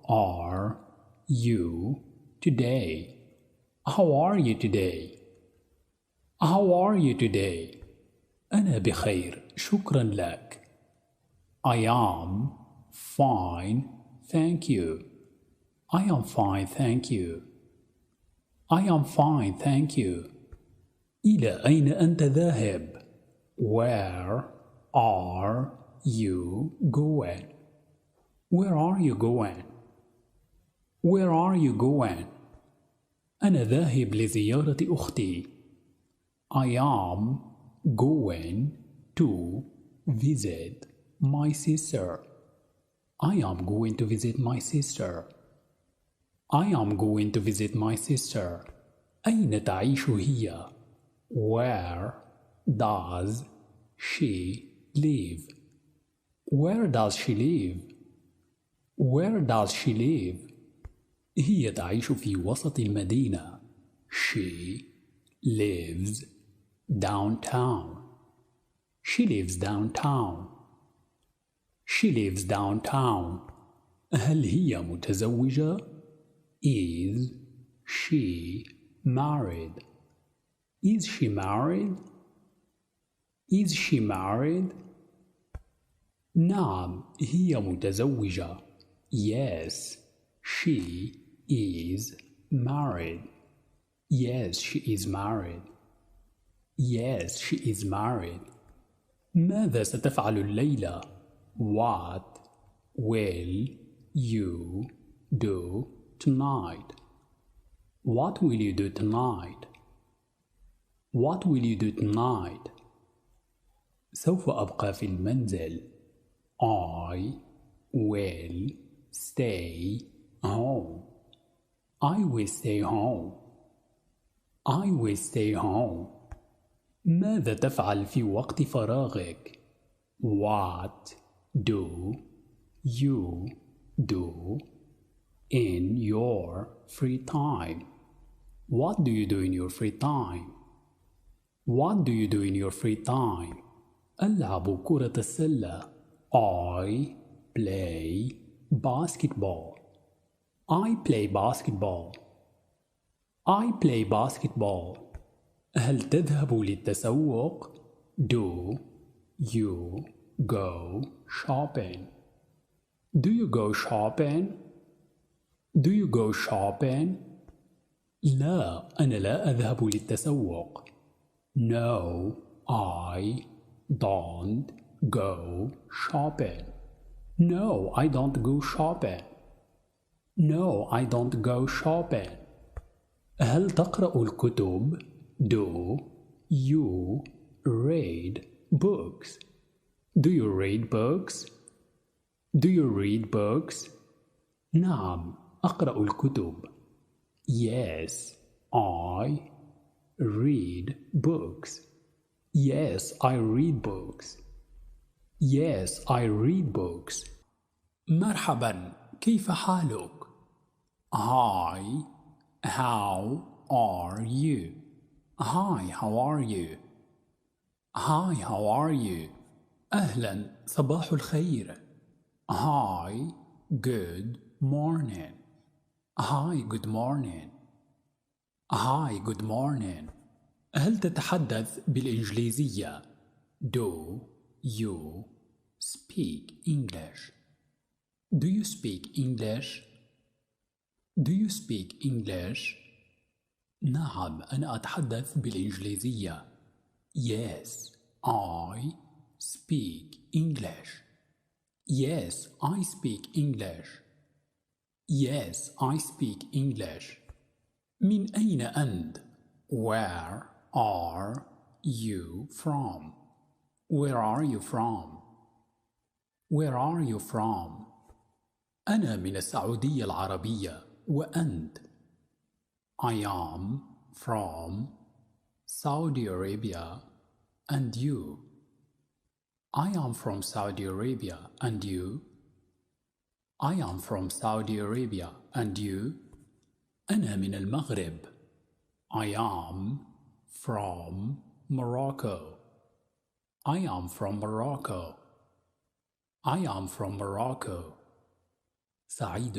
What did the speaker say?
are you today? How are you today? How are you today? أنا بخير شكرا لك. I am fine thank you. I am fine thank you. I am fine thank you. إلى أين أنت ذاهب? Where are you going? Where are you going? Where are you going? أنا ذاهب لزيارة أختي. I am going to visit my sister. I am going to visit my sister. I am going to visit my sister. أين تعيش هي? Where does she live? Where does she live? Where does she live? هي تعيش في وسط المدينة. She lives downtown. She lives downtown. She lives downtown. هل هي متزوجة؟ Is she married? Is she married? Is she married? نعم هي متزوجة. Yes, she is married. Yes, she is married. Yes, she is married. ماذا ستفعل الليلة؟ What will you do tonight? What will you do tonight? What will you do tonight? سوف أبقى في المنزل. I will stay home. I will stay home. I will stay home. ماذا تفعل في وقت فراغك؟ What do you do in your free time? What do you do in your free time? What do you do in your free time? ألعب كرة السلة. I play basketball. I play basketball. I play basketball. هل تذهب للتسوق؟ Do you go shopping? Do you go shopping? Do you go shopping? لا أنا لا أذهب للتسوق. No, I don't go shopping. No, I don't go shopping. No, I don't go shopping. هل تقرأ الكتب؟ Do you read books? Do you read books? Do you read books? نعم أقرأ الكتب. Yes, I read books. Yes, I read books. Yes, I read books. مرحبا، كيف حالك؟ Hi, how are you? Hi, how are you? Hi, how are you? أهلا، صباح الخير. Hi, good morning. Hi, good morning. Hi, good morning. هل تتحدث بالإنجليزية؟ Do you speak English? Do you speak English? Do you speak English? نعم أنا أتحدث بالإنجليزية. Yes, I speak English. Yes, I speak English. Yes, I speak English. من أين أنت؟ Where are you from? Where are you from? Where are you from? أنا من السعودية العربية. وأنت؟ I am from Saudi Arabia. And you? I am from Saudi Arabia. And you? I am from Saudi Arabia. And you? أنا من المغرب. I am from Morocco. I am from Morocco. I am from Morocco. سعيد